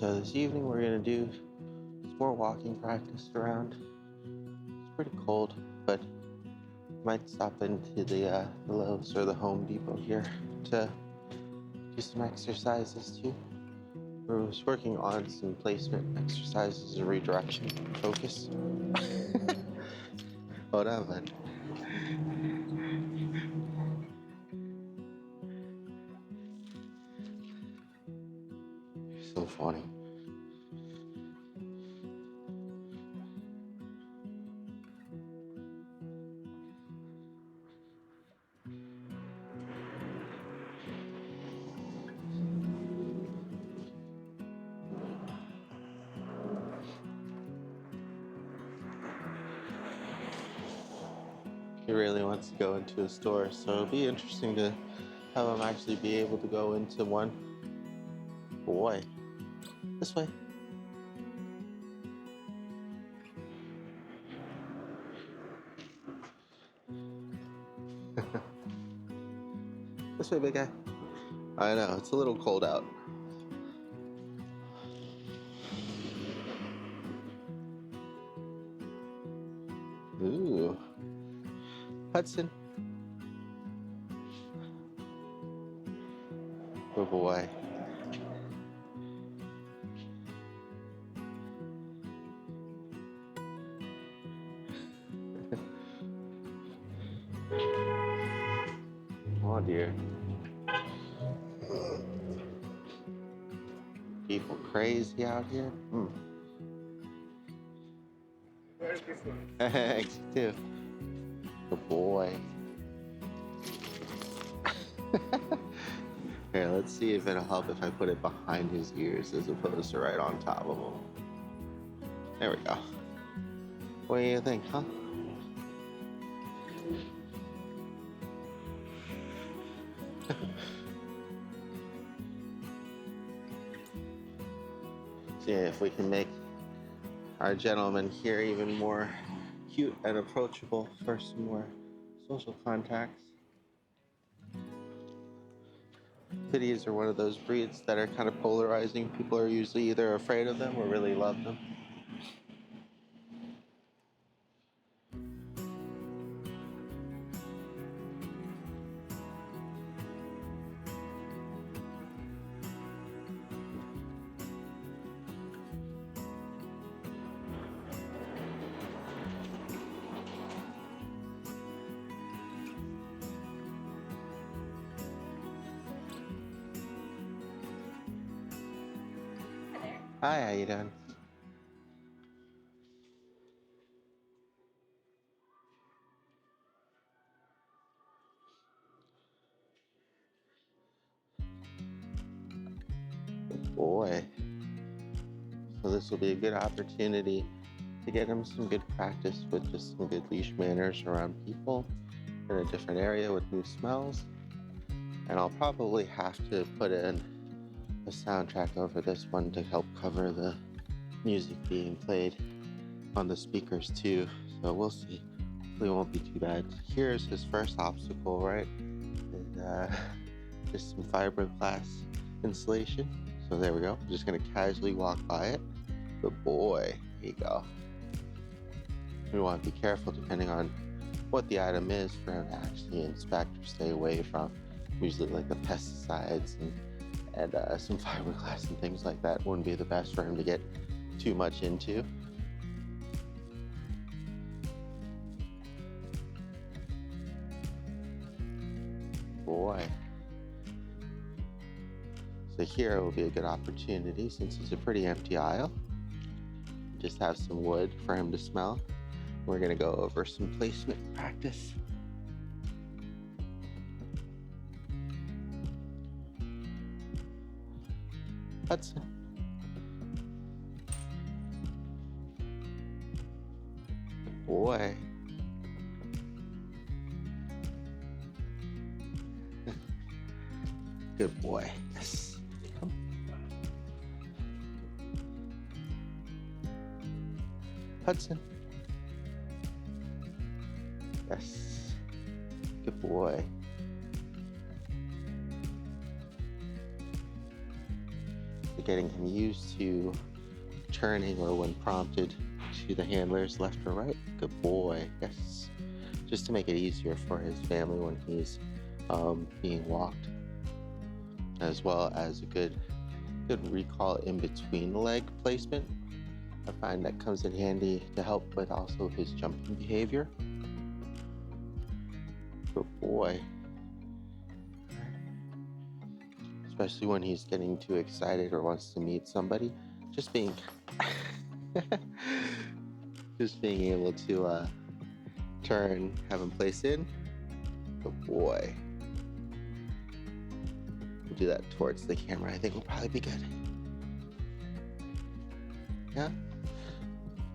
So this evening we're gonna do some more walking practice around. It's pretty cold, but might stop into the Lowe's or the Home Depot here to do some exercises too. We're just working on some placement exercises and redirection focus. Hold on, bud. You're so funny. He really wants to go into a store, so it'll be interesting to have him actually be able to go into one. Boy, this way. This way, big guy. I know, it's a little cold out. Ooh. Hudson. Oh boy. Oh dear. People crazy out here. Thanks, you too. Good boy. Here, let's see if it'll help if I put it behind his ears as opposed to right on top of him. There we go. What do you think, huh? See if we can make our gentleman here even more cute and approachable for some more social contacts. Pitties are one of those breeds that are kind of polarizing. People are usually either afraid of them or really love them. Hi, how you doing? Boy. So this will be a good opportunity to get him some good practice with just some good leash manners around people in a different area with new smells. And I'll probably have to put in a soundtrack over this one to help cover the music being played on the speakers too. So we'll see. Hopefully it won't be too bad. Here's his first obstacle, right? And, just some fiberglass insulation. So there we go. I'm just gonna casually walk by it. Good boy. Here you go. We want to be careful depending on what the item is for him to actually inspect or stay away from. Usually like the pesticides and some fiberglass and things like that wouldn't be the best for him to get too much into. Boy. So here will be a good opportunity since it's a pretty empty aisle. Just have some wood for him to smell. We're gonna go over some placement practice. Hudson. Good boy. Good boy. Yes. Hudson. Yes. Good boy. to getting him used to turning or when prompted to the handlers left or right. Good boy. Yes. Just to make it easier for his family when he's being walked, as well as a good recall in between leg placement. I find that comes in handy to help with also his jumping behavior. Good boy. Especially when he's getting too excited or wants to meet somebody. Just being able to turn, have him place in. Good boy. We'll do that towards the camera. I think will probably be good. Yeah.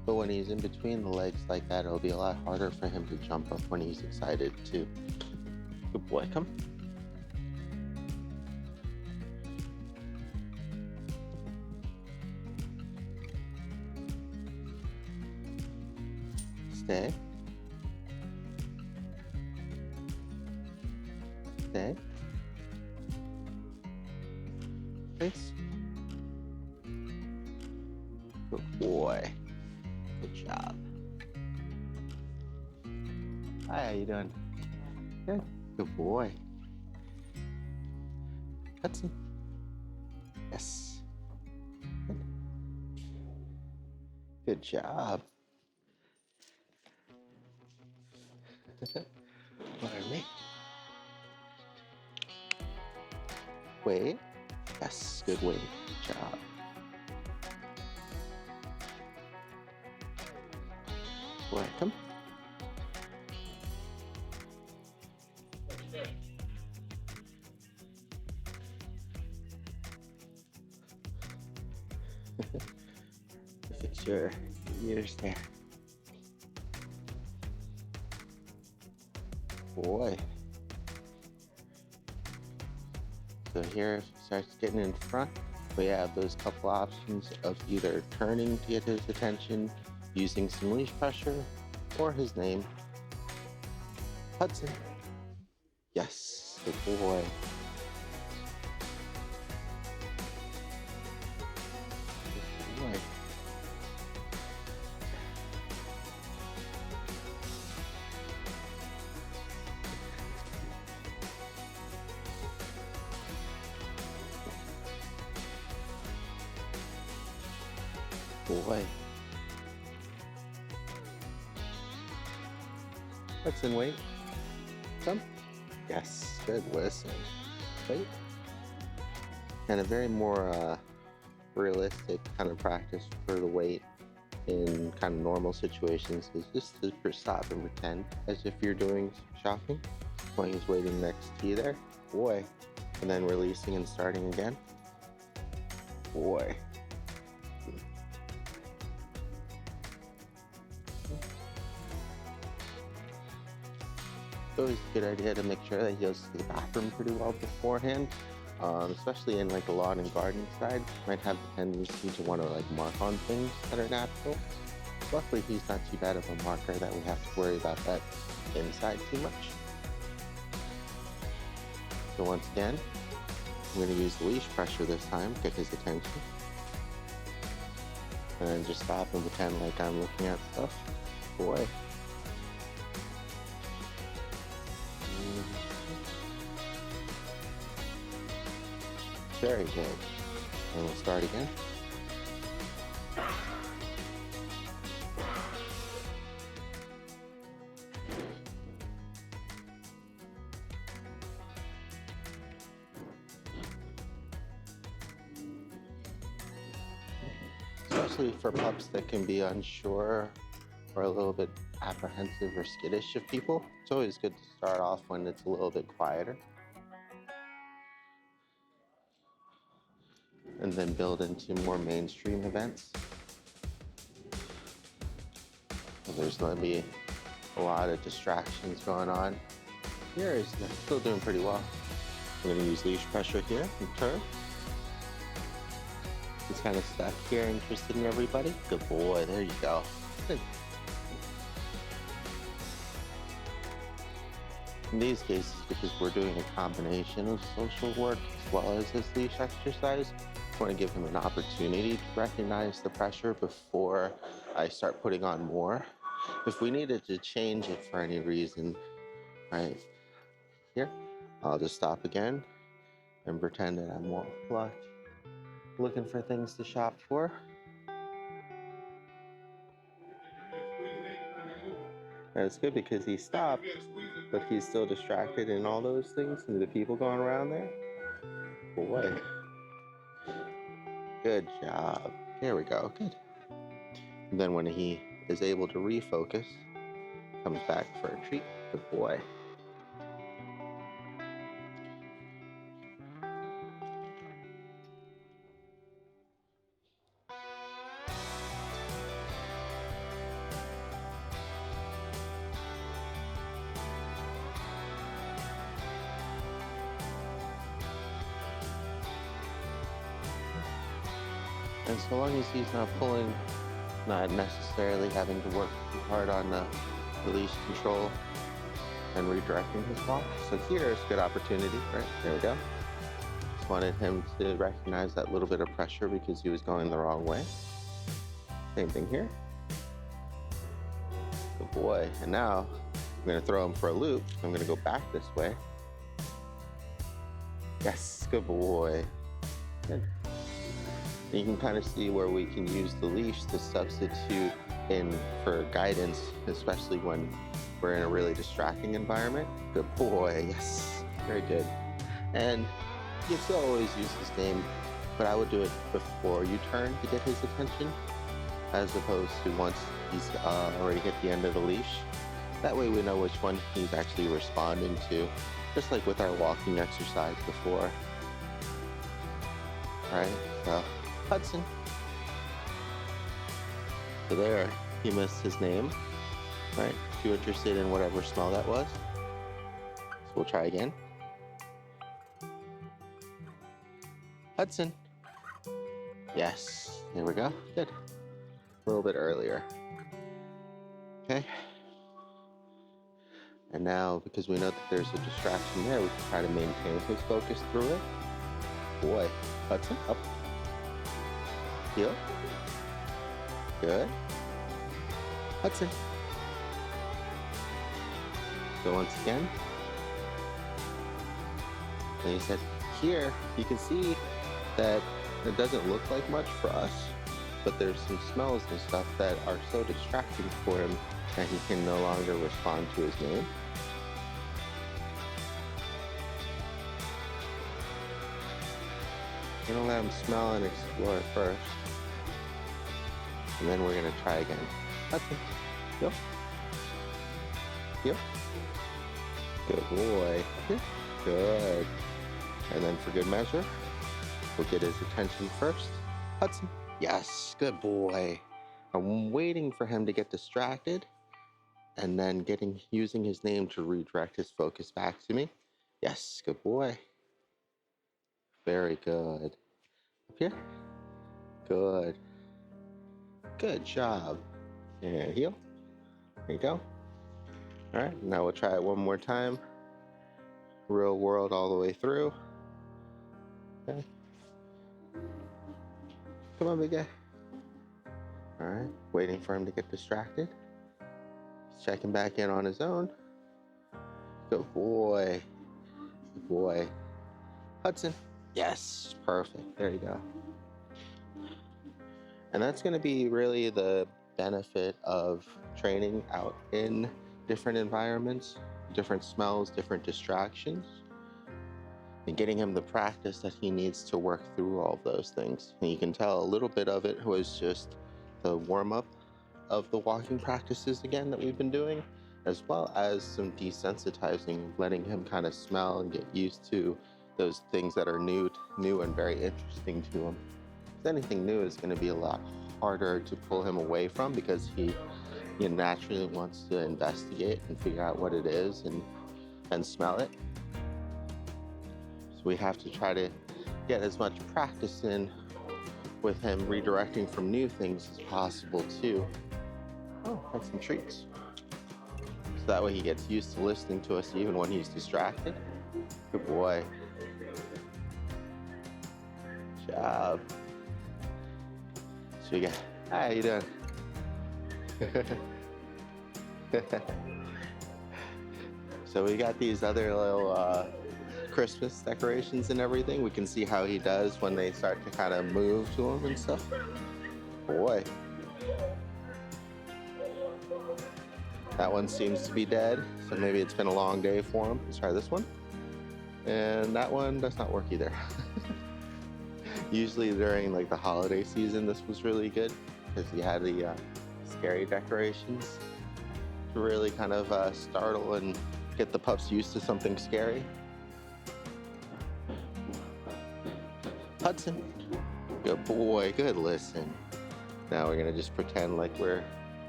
But when he's in between the legs like that, it'll be a lot harder for him to jump up when he's excited too. Good boy, come. Stay. Stay. Place. Good boy. Good job. Hi, how you doing? Good. Good boy. Hudson. Yes. Good. Good job. Pardon me. Wait. Yes, good wait. Good job. Welcome. Fix your ears there. Boy. So here, if he starts getting in front, we have those couple options of either turning to get his attention, using some leash pressure, or his name, Hudson. Yes, good boy. Good boy. Boy. Hudson, wait. Come. Yes, good listen. Wait. And a very more realistic kind of practice for the wait in kind of normal situations is just to stop and pretend as if you're doing shopping when he's waiting next to you there. Boy. And then releasing and starting again. Boy. It's always a good idea to make sure that he goes to the bathroom pretty well beforehand, especially in like the lawn and garden side. Might have the tendency to want to like mark on things that are natural. Luckily, he's not too bad of a marker that we have to worry about that inside too much. So once again, I'm going to use the leash pressure this time to get his attention. And then just stop and pretend like I'm looking at stuff. Boy. Very good. And we'll start again. Especially for pups that can be unsure or a little bit apprehensive or skittish of people, it's always good to start off when it's a little bit quieter. And then build into more mainstream events. So there's going to be a lot of distractions going on. Here he's still doing pretty well. I'm going to use leash pressure here and turn. He's kind of stuck here, interested in everybody. Good boy, there you go. Good. In these cases, because we're doing a combination of social work as well as this leash exercise, want to give him an opportunity to recognize the pressure before I start putting on more. If we needed to change it for any reason, right here, I'll just stop again and pretend that I'm looking for things to shop for. And it's good because he stopped, but he's still distracted in all those things and the people going around there. Boy, good job. There we go, good. And then when he is able to refocus, comes back for a treat. Good boy. And so long as he's not pulling, not necessarily having to work too hard on the leash control and redirecting his walk. So here's a good opportunity, right? There we go. Just wanted him to recognize that little bit of pressure because he was going the wrong way. Same thing here. Good boy. And now I'm gonna throw him for a loop. I'm gonna go back this way. Yes, good boy. Good. You can kind of see where we can use the leash to substitute in for guidance, especially when we're in a really distracting environment. Good boy, yes, very good. And you still always use his name, but I would do it before you turn to get his attention, as opposed to once he's already hit the end of the leash. That way we know which one he's actually responding to, just like with our walking exercise before. All right, so Hudson. So there, he missed his name, right? If you're interested in whatever smell that was. So we'll try again. Hudson. Yes, there we go, good. A little bit earlier. Okay. And now, because we know that there's a distraction there, we can try to maintain his focus through it. Boy, Hudson, up. Heel. Good. Hudson. So once again. And he said, here, you can see that it doesn't look like much for us, but there's some smells and stuff that are so distracting for him that he can no longer respond to his name. We're gonna let him smell and explore first. And then we're gonna try again. Hudson, go. Heel. Good boy. Good. And then for good measure, we'll get his attention first. Hudson. Yes, good boy. I'm waiting for him to get distracted and then using his name to redirect his focus back to me. Yes, good boy. Very good. Up here. Good. Good job. And heel. There you go. All right, now we'll try it one more time. Real world all the way through. Okay. Come on, big guy. All right, waiting for him to get distracted. He's checking back in on his own. Good boy. Good boy. Hudson. Yes, perfect. There you go. And that's going to be really the benefit of training out in different environments, different smells, different distractions, and getting him the practice that he needs to work through all of those things. And you can tell a little bit of it was just the warm-up of the walking practices again that we've been doing, as well as some desensitizing, letting him kind of smell and get used to those things that are new and very interesting to him. Because anything new is going to be a lot harder to pull him away from, because he naturally wants to investigate and figure out what it is and smell it. So we have to try to get as much practice in with him redirecting from new things as possible too. Oh, that's some treats. So that way he gets used to listening to us even when he's distracted. Good boy. Good job. job. So we got, hi, how you doing? So we got these other little Christmas decorations and everything. We can see how he does when they start to kind of move to him and stuff. Boy. That one seems to be dead, so maybe it's been a long day for him. Let's try this one. And that one does not work either. Usually during like the holiday season, this was really good because you had the scary decorations to really kind of startle and get the pups used to something scary. Hudson, good boy, good listen. Now we're gonna just pretend like we're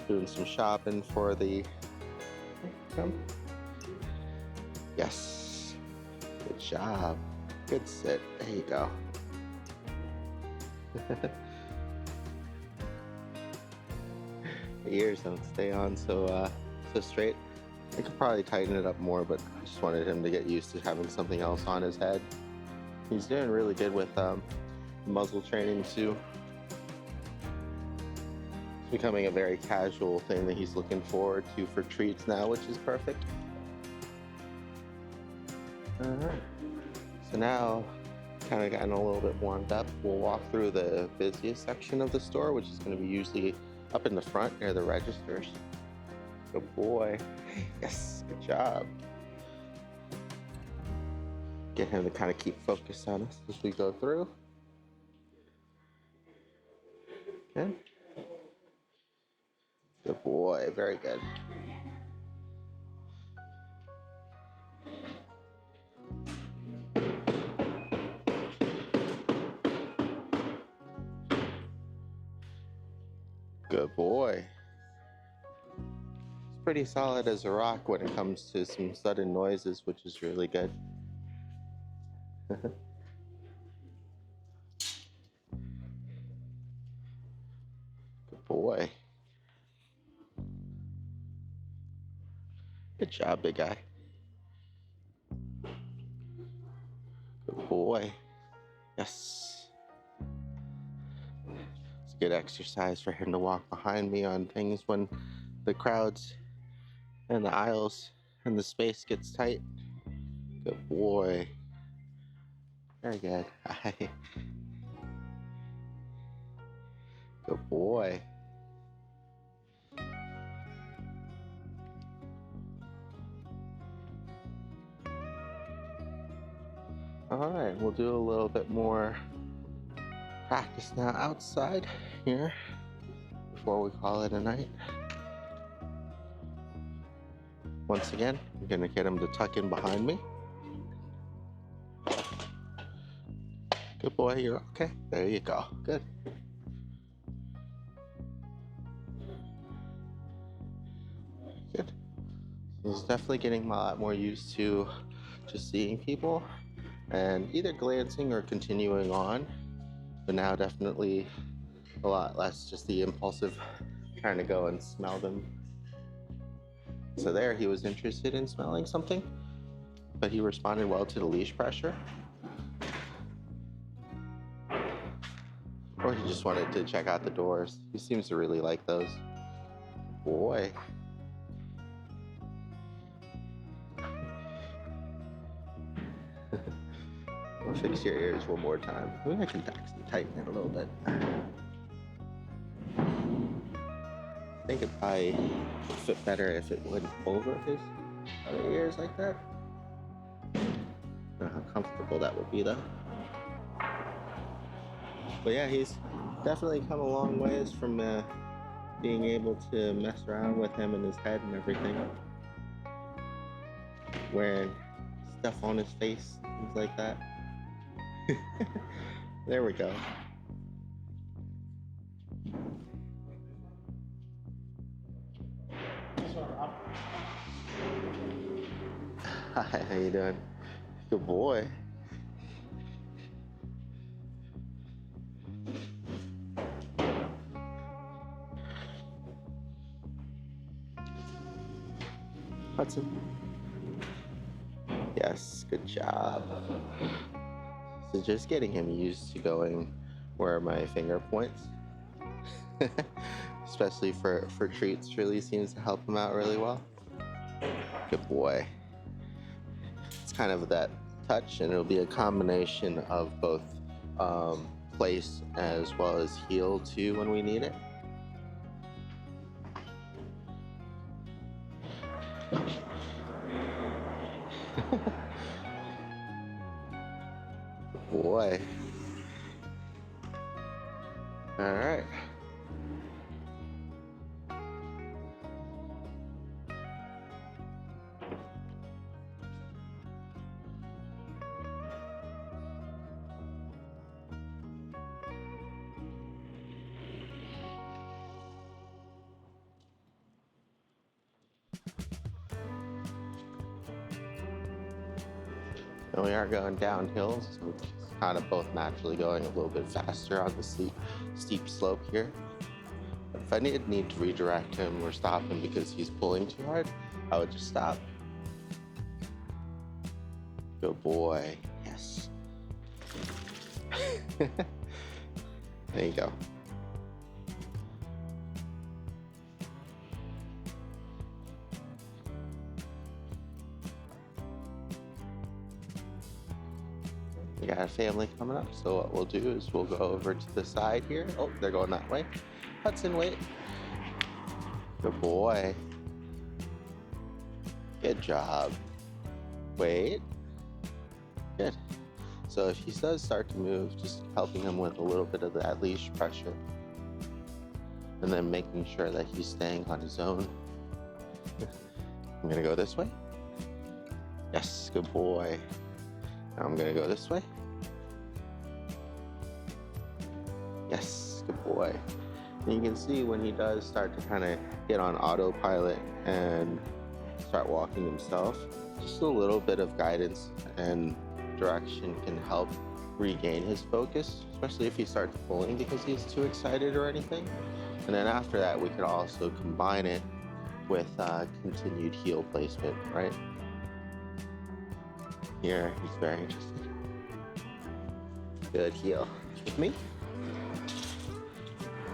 doing some shopping for the, come. Yes, good job, good sit, there you go. The ears don't stay on so straight. I could probably tighten it up more, but I just wanted him to get used to having something else on his head. He's doing really good with muzzle training too. It's becoming a very casual thing that he's looking forward to for treats now, which is perfect. Alright, so now kind of gotten a little bit warmed up. We'll walk through the busiest section of the store, which is going to be usually up in the front near the registers. Good boy. Yes, good job. Get him to kind of keep focus on us as we go through. Okay. Good boy, very good. Good boy. It's pretty solid as a rock when it comes to some sudden noises, which is really good. Good boy. Good job, big guy. Good boy. Yes. It's good exercise for him to walk behind me on things when the crowds and the aisles and the space gets tight. Good boy. Very good. Good boy. All right, we'll do a little bit more practice now outside here before we call it a night. Once again, I'm gonna get him to tuck in behind me. Good boy, you're okay. There you go, good. Good. He's definitely getting a lot more used to just seeing people and either glancing or continuing on, but now definitely a lot less just the impulsive trying to go and smell them. So there, he was interested in smelling something, but he responded well to the leash pressure. Or he just wanted to check out the doors. He seems to really like those. Boy. I'll fix your ears one more time. Maybe I can tighten it a little bit. I think it probably would fit better if it went over his other ears like that. I don't know how comfortable that would be though. But yeah, he's definitely come a long ways from being able to mess around with him and his head and everything. Wearing stuff on his face, things like that. There we go. Hi, how you doing? Good boy. Hudson. Yes, good job. So just getting him used to going where my finger points. Especially for treats, really seems to help him out really well. Good boy. It's kind of that touch, and it'll be a combination of both place as well as heel too when we need it. Good boy. All right. And we are going downhill, so we're kind of both naturally going a little bit faster on the steep slope here. But if I need to redirect him or stop him because he's pulling too hard, I would just stop. Good boy. Yes. There you go. We got a family coming up, so what we'll do is we'll go over to the side here. Oh, they're going that way. Hudson, wait. Good boy. Good job. Wait. Good. So if he does start to move, just helping him with a little bit of that leash pressure. And then making sure that he's staying on his own. I'm gonna go this way. Yes, good boy. Now I'm gonna go this way. Yes, good boy. And you can see when he does start to kind of get on autopilot and start walking himself, just a little bit of guidance and direction can help regain his focus, especially if he starts pulling because he's too excited or anything. And then after that, we could also combine it with continued heel placement, right? Here, he's very interested. Good heel. With me?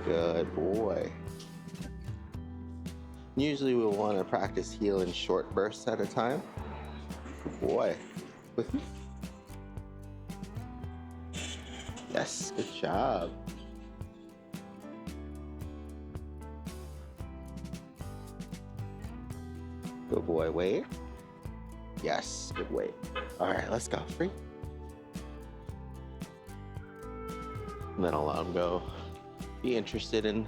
Good boy. Usually we'll want to practice heel in short bursts at a time. Good boy. With me? Yes, good job. Good boy, wait. Yes, good weight. All right, let's go. Free. And then I'll let him go. Be interested in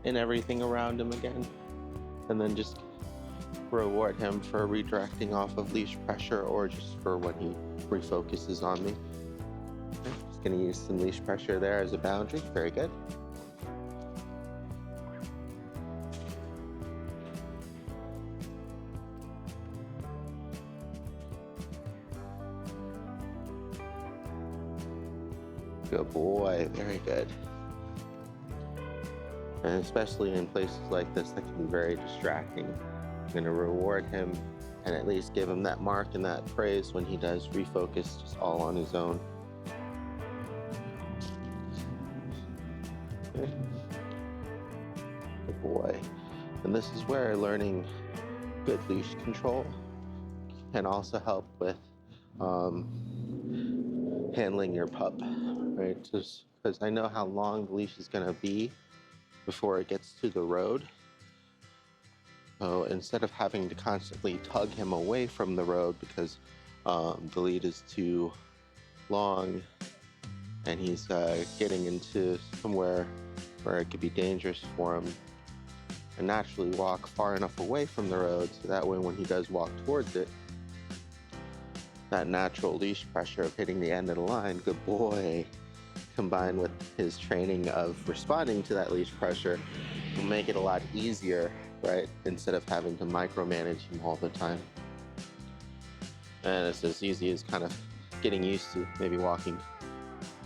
everything around him again. And then just reward him for redirecting off of leash pressure or just for when he refocuses on me. Okay, just gonna use some leash pressure there as a boundary. Very good. Good boy, very good. And especially in places like this that can be very distracting, I'm gonna reward him and at least give him that mark and that praise when he does refocus just all on his own. Okay. Good boy. And this is where learning good leash control can also help with handling your pup, right? Just because I know how long the leash is gonna be before it gets to the road. So instead of having to constantly tug him away from the road because the lead is too long and he's getting into somewhere where it could be dangerous for him, and naturally walk far enough away from the road so that way when he does walk towards it, that natural leash pressure of hitting the end of the line, good boy, combined with his training of responding to that leash pressure will make it a lot easier, right? Instead of having to micromanage him all the time. And it's as easy as kind of getting used to maybe walking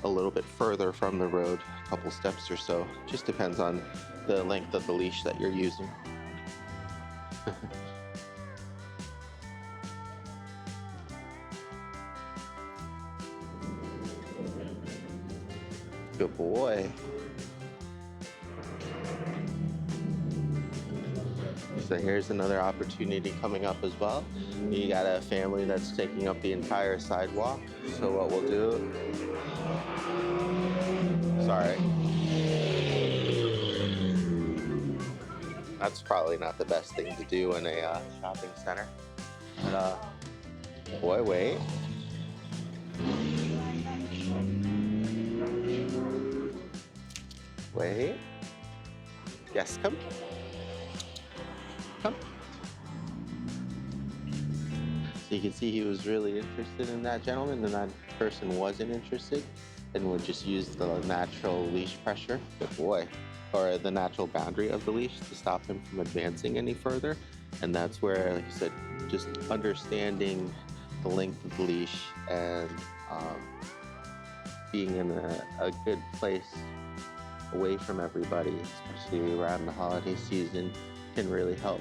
a little bit further from the road, a couple steps or so. Just depends on the length of the leash that you're using. Good boy. So here's another opportunity coming up as well. You got a family that's taking up the entire sidewalk. So what we'll do, sorry, that's probably not the best thing to do in a shopping center. But boy, wait. Wait. Yes, come. Come. So you can see he was really interested in that gentleman, and that person wasn't interested and would just use the natural leash pressure, good boy, or the natural boundary of the leash to stop him from advancing any further. And that's where, like I said, just understanding the length of the leash and being in a good place away from everybody, especially around the holiday season, can really help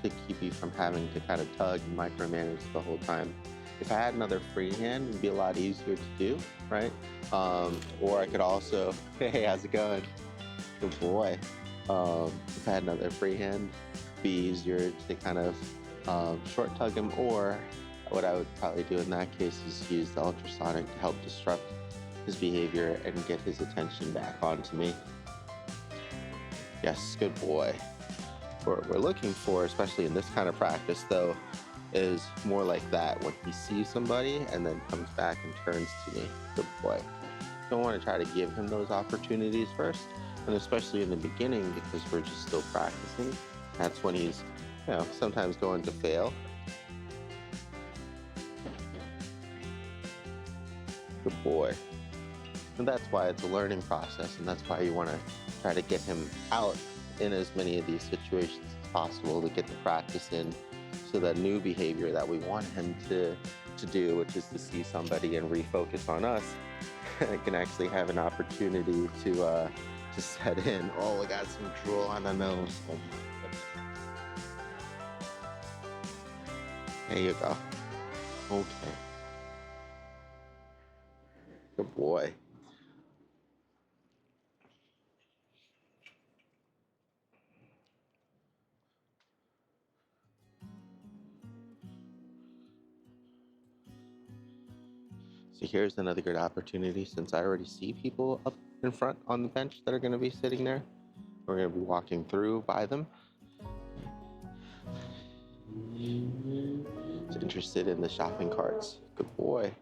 to keep you from having to kind of tug and micromanage the whole time. If I had another free hand, it'd be a lot easier to do, right? Or I could also, hey, how's it going? Good boy. If I had another free hand, it'd be easier to kind of short tug him, or what I would probably do in that case is use the ultrasonic to help disrupt his behavior and get his attention back onto me. Yes, good boy. What we're looking for, especially in this kind of practice though, is more like that, when he sees somebody and then comes back and turns to me. Good boy. Don't want to try to give him those opportunities first, and especially in the beginning, because we're just still practicing. That's when he's, sometimes going to fail. Good boy. And that's why it's a learning process, and that's why you want to try to get him out in as many of these situations as possible to get the practice in, so that new behavior that we want him to do, which is to see somebody and refocus on us, can actually have an opportunity to set in. Oh, I got some drool on the nose. Oh my goodness. There you go. Okay. Good boy. So here's another good opportunity, since I already see people up in front on the bench that are going to be sitting there. We're going to be walking through by them. He's interested in the shopping carts. Good boy.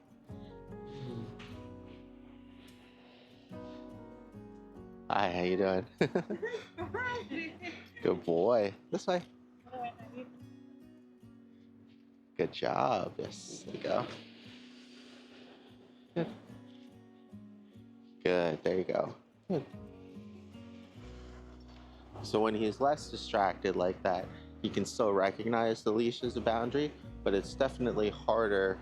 Hi, how you doing? Good boy. This way. Good job. Yes, there you go. Good. Good, there you go. Good. So when he's less distracted like that, he can still recognize the leash as a boundary, but it's definitely harder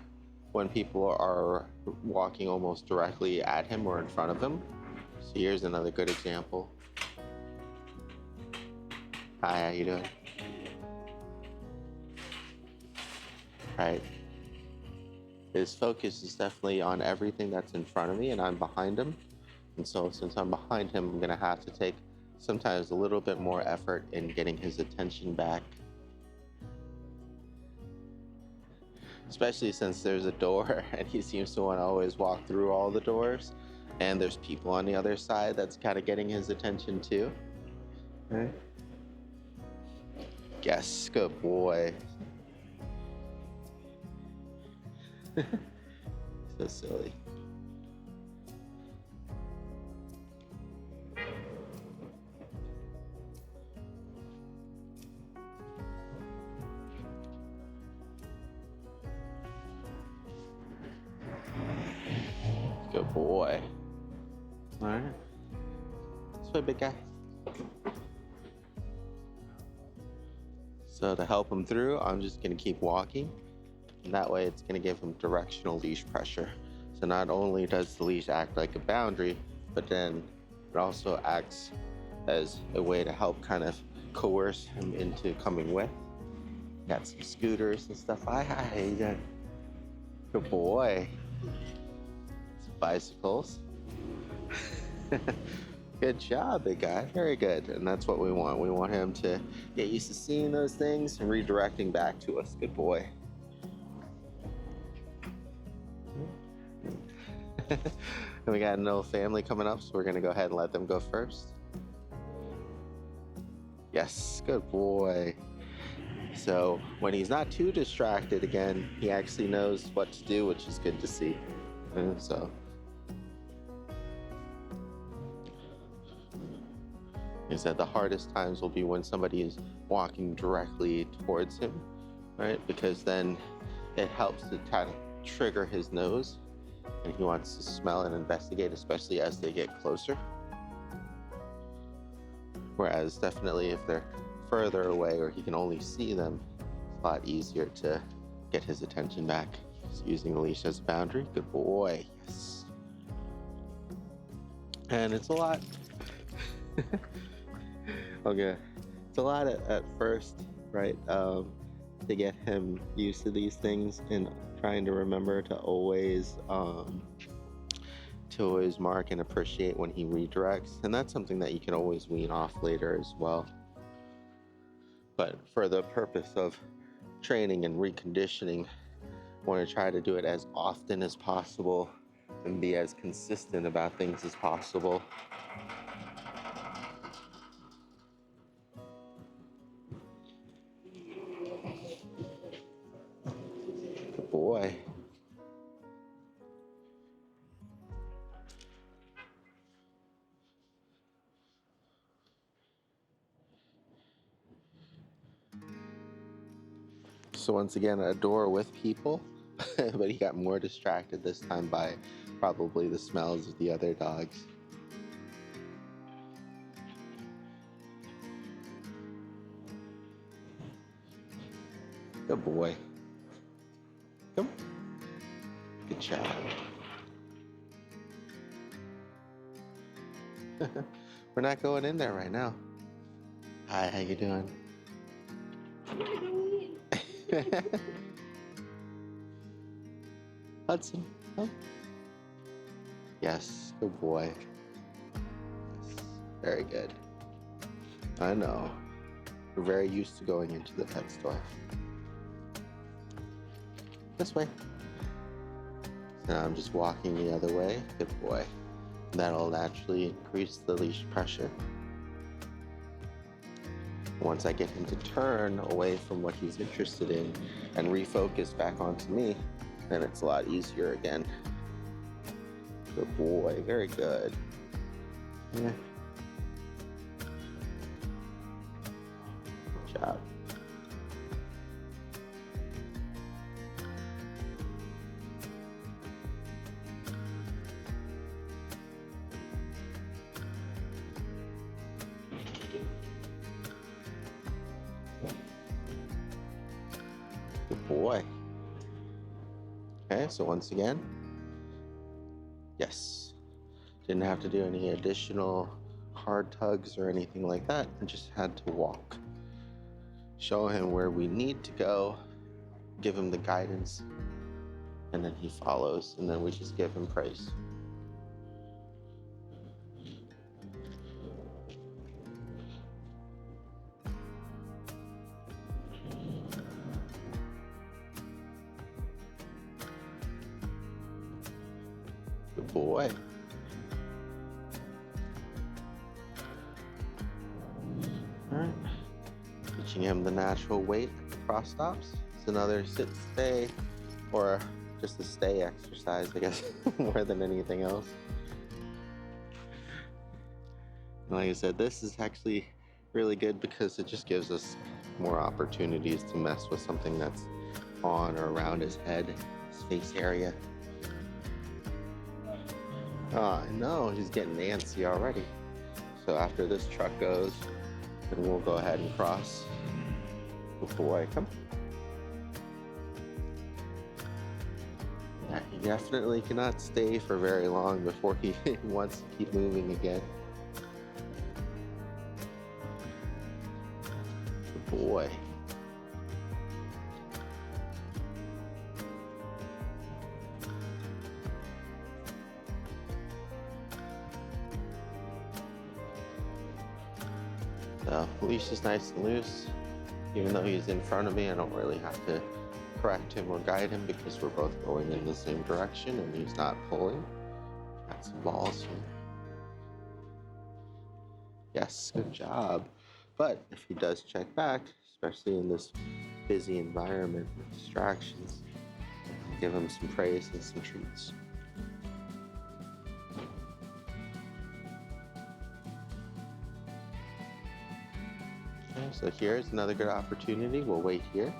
when people are walking almost directly at him or in front of him. So here's another good example. Hi, how you doing? Right. His focus is definitely on everything that's in front of me, and I'm behind him. And so since I'm behind him, I'm gonna have to take sometimes a little bit more effort in getting his attention back. Especially since there's a door and he seems to want to always walk through all the doors, and there's people on the other side that's kind of getting his attention too. Okay. Yes, good boy. So silly. Good boy. All right. This way, big guy. So to help him through, I'm just gonna keep walking. And that way it's gonna give him directional leash pressure. So not only does the leash act like a boundary, but then it also acts as a way to help kind of coerce him into coming with. Got some scooters and stuff. Hi, how you doing? Good boy. Some bicycles. Good job, big guy. Very good. And that's what we want. We want him to get used to seeing those things and redirecting back to us. Good boy. And we got a little family coming up, so we're going to go ahead and let them go first. Yes, good boy. So when he's not too distracted again, he actually knows what to do, which is good to see. So he said the hardest times will be when somebody is walking directly towards him, right? Because then it helps to kind of trigger his nose, and he wants to smell and investigate, especially as they get closer. Whereas definitely if they're further away or he can only see them, it's a lot easier to get his attention back. He's using the leash as a boundary. Good boy. Yes. And it's a lot. Okay. It's a lot at first, right? To get him used to these things and trying to remember to always mark and appreciate when he redirects. And that's something that you can always wean off later as well. But for the purpose of training and reconditioning, I want to try to do it as often as possible and be as consistent about things as possible. Good boy. So once again, a door with people, but he got more distracted this time by probably the smells of the other dogs. Good boy. Come. Good job. We're not going in there right now. Hi, how you doing? Hudson, oh. Yes, good boy. Yes, very good. I know. We're very used to going into the pet store. This way. So now I'm just walking the other way. Good boy. That'll naturally increase the leash pressure. Once I get him to turn away from what he's interested in and refocus back onto me, then it's a lot easier again. Good boy, very good. Yeah. Good job. Good boy. Okay, so once again, yes, didn't have to do any additional hard tugs or anything like that. I just had to walk, show him where we need to go, give him the guidance, and then he follows, and then we just give him praise. Good boy. All right. Teaching him the natural weight at the cross stops. It's another sit, stay, or just a stay exercise, I guess, more than anything else. And like I said, this is actually really good because it just gives us more opportunities to mess with something that's on or around his head, his face area. Oh, I know, he's getting antsy already. So after this truck goes, then we'll go ahead and cross. Good boy, come. Yeah, he definitely cannot stay for very long before he wants to keep moving again. Good boy. So leash is nice and loose. Even though he's in front of me, I don't really have to correct him or guide him because we're both going in the same direction and he's not pulling. Got some balls here. Yes, good job. But if he does check back, especially in this busy environment with distractions, give him some praise and some treats. Okay, so here's another good opportunity. We'll wait here.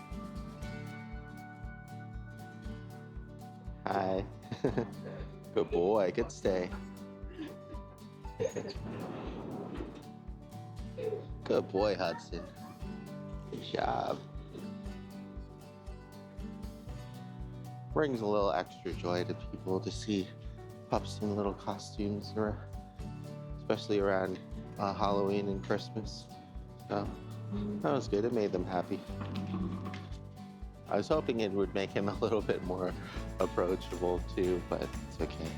Hi. Good boy. Good stay. Good boy, Hudson. Good job. Brings a little extra joy to people to see pups in little costumes, especially around Halloween and Christmas. So that was good. It made them happy. I was hoping it would make him a little bit more approachable too, but it's okay.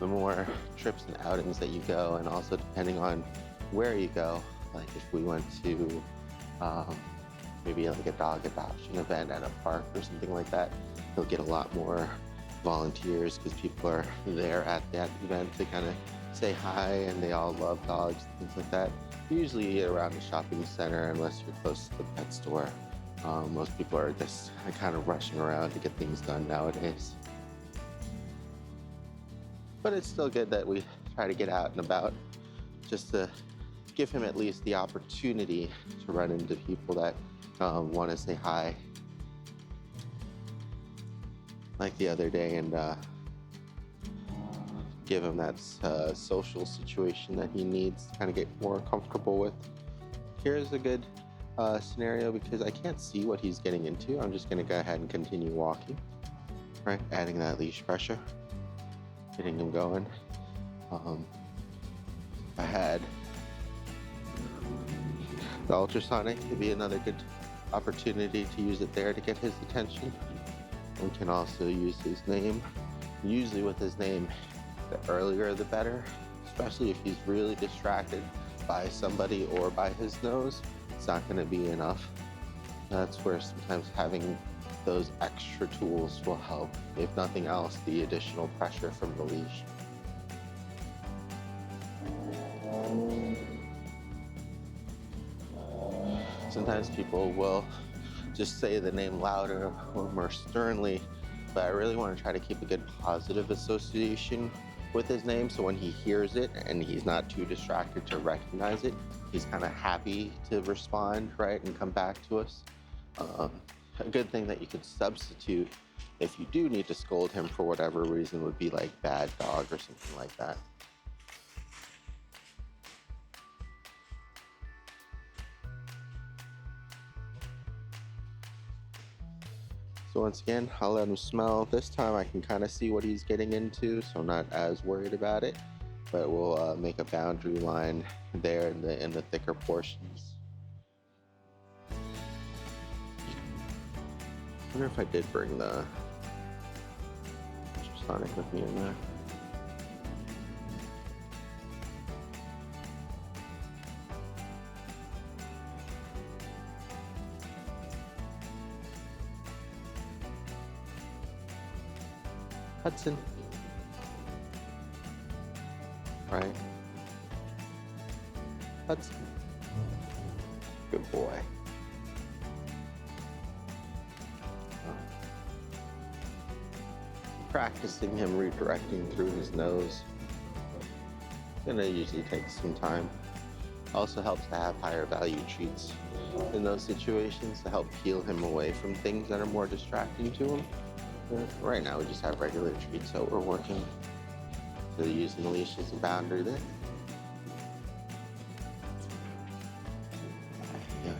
The more trips and outings that you go, and also depending on where you go, like if we went to maybe like a dog adoption event at a park or something like that, you'll get a lot more volunteers because people are there at that event to kind of say hi, and they all love dogs, things like that. Usually around the shopping center, unless you're close to the pet store. Most people are just kind of rushing around to get things done nowadays. But it's still good that we try to get out and about just to give him at least the opportunity to run into people that want to say hi. Like the other day, and give him that social situation that he needs to kind of get more comfortable with. Here's a good scenario because I can't see what he's getting into. I'm just going to go ahead and continue walking, right? Adding that leash pressure, getting him going. I had the ultrasonic to be another good opportunity to use it there to get his attention. We can also use his name. Usually with his name, the earlier the better, especially if he's really distracted by somebody or by his nose. It's not going to be enough. That's where sometimes having those extra tools will help. If nothing else, the additional pressure from the leash. Sometimes people will just say the name louder or more sternly, but I really want to try to keep a good positive association with his name, so when he hears it and he's not too distracted to recognize it, he's kind of happy to respond, right, and come back to us. A good thing that you could substitute if you do need to scold him for whatever reason would be like bad dog or something like that. So once again, I'll let him smell. This time I can kind of see what he's getting into, so I'm not as worried about it. But we'll make a boundary line there in the thicker portions. I wonder if I did bring the ultrasonic with me in there. Hudson. Right. Hudson. Good boy. Practicing him redirecting through his nose. Gonna usually take some time. Also helps to have higher value treats in those situations to help peel him away from things that are more distracting to him. Right now we just have regular treats that we're working. So using the leash as a boundary there. Yeah.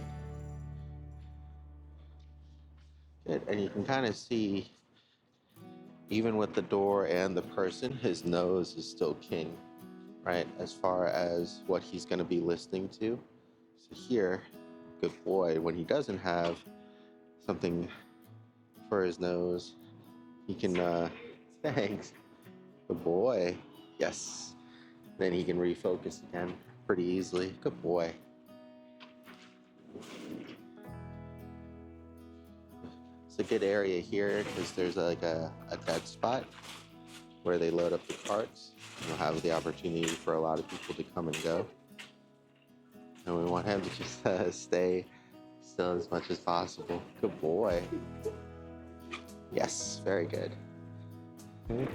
Good. And you can kind of see, even with the door and the person, his nose is still king, right? As far as what he's going to be listening to. So here, good boy, when he doesn't have something for his nose, he can, thanks, good boy, yes. Then he can refocus again. pretty easily. Good boy. It's a good area here because there's like a dead spot where they load up the carts. You'll have the opportunity for a lot of people to come and go. And we want him to just stay still as much as possible. Good boy. Yes, very good. Okay.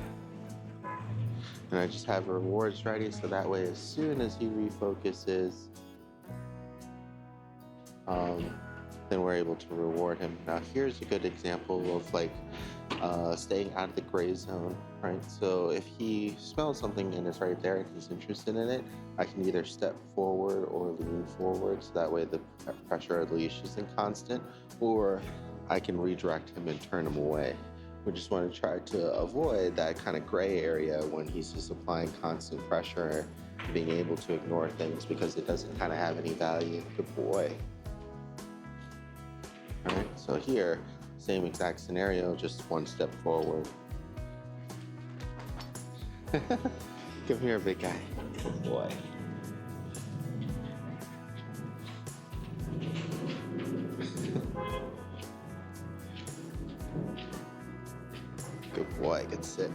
And I just have rewards ready so that way as soon as he refocuses, then we're able to reward him. Now here's a good example of like staying out of the gray zone, right? So if he smells something and it's right there and he's interested in it, I can either step forward or lean forward so that way the pressure of the leash isn't constant, or I can redirect him and turn him away. We just want to try to avoid that kind of gray area when he's just applying constant pressure and being able to ignore things because it doesn't kind of have any value. Good boy. All right, so here, same exact scenario, just one step forward. Come here, big guy. Good boy. Good boy, good sit.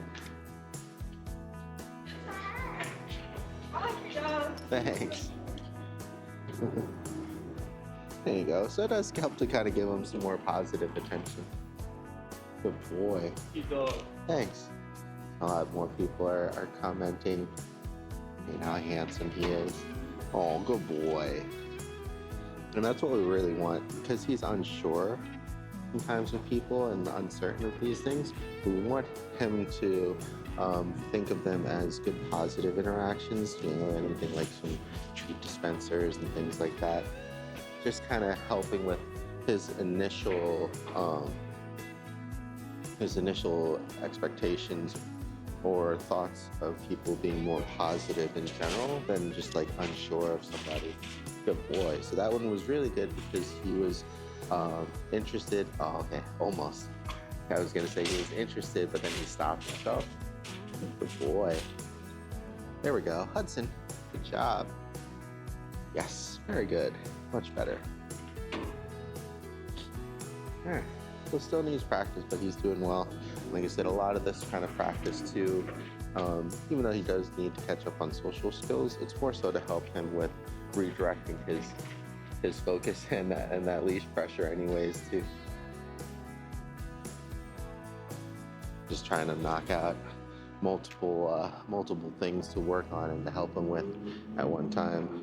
Thanks. There you go. So it does help to kind of give him some more positive attention. Good boy. Thanks. A lot more people are commenting how handsome he is. Oh, good boy. And that's what we really want because he's unsure sometimes with people and uncertain of these things. We want him to think of them as good positive interactions, anything like some treat dispensers and things like that. Just kind of helping with his initial expectations or thoughts of people being more positive in general than just like unsure of somebody. Good boy. So that one was really good because he was interested. Oh, okay, almost. I was gonna say he was interested, but then he stopped himself. Good boy. There we go. Hudson, good job. Yes, very good. Much better. All right. So still needs practice, but he's doing well. Like I said, a lot of this kind of practice too, even though he does need to catch up on social skills, it's more so to help him with redirecting his focus and that leash pressure anyways too. Just trying to knock out multiple things to work on and to help him with at one time.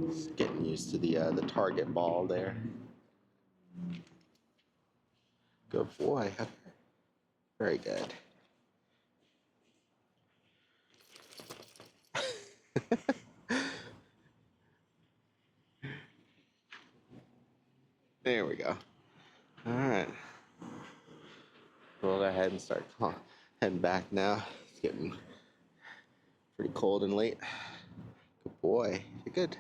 Just getting used to the target ball there. Good boy. Very good. There we go. All right. We'll go ahead and start heading back now. It's getting pretty cold and late. Good boy. You're good.